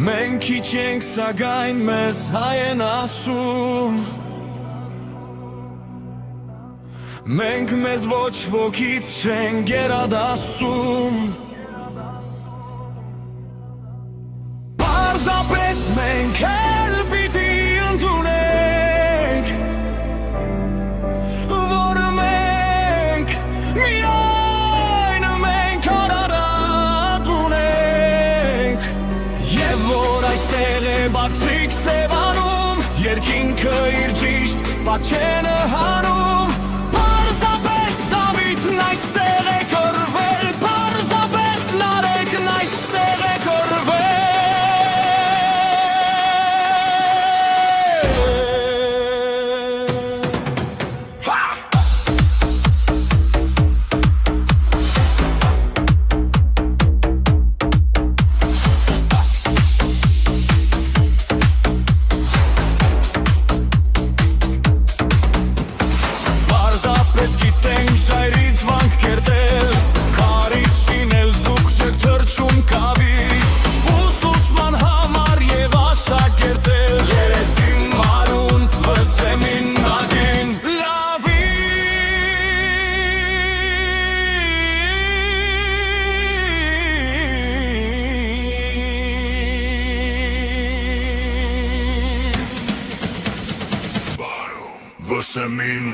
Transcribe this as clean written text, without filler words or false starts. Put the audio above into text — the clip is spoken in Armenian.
Մենք քիչ ենք, սակայն մեզ հայ են ասում Մենք մեզ ոչ ոքից չենք գերադասում Պարզապես մենք էլ պիտի ընդունենք Որ մենք միայն մենք արարատ ունենք Եվ որ այստեղ է բացիկ սևանում Երկինքը իր ճիշտ պատճենը հանում Պարզապես Դավիթն այստեղ է կռվել Պարզապես Նարեկն այստեղ է կռվել Պարզապես գիտենք շայրից վանք կերտել Քարից շինել ձուկ չեք թրջում կավից Ուսուցման համար և աշակերտել Երեսքին մարուն վսեմին նագին լավին Վսեմին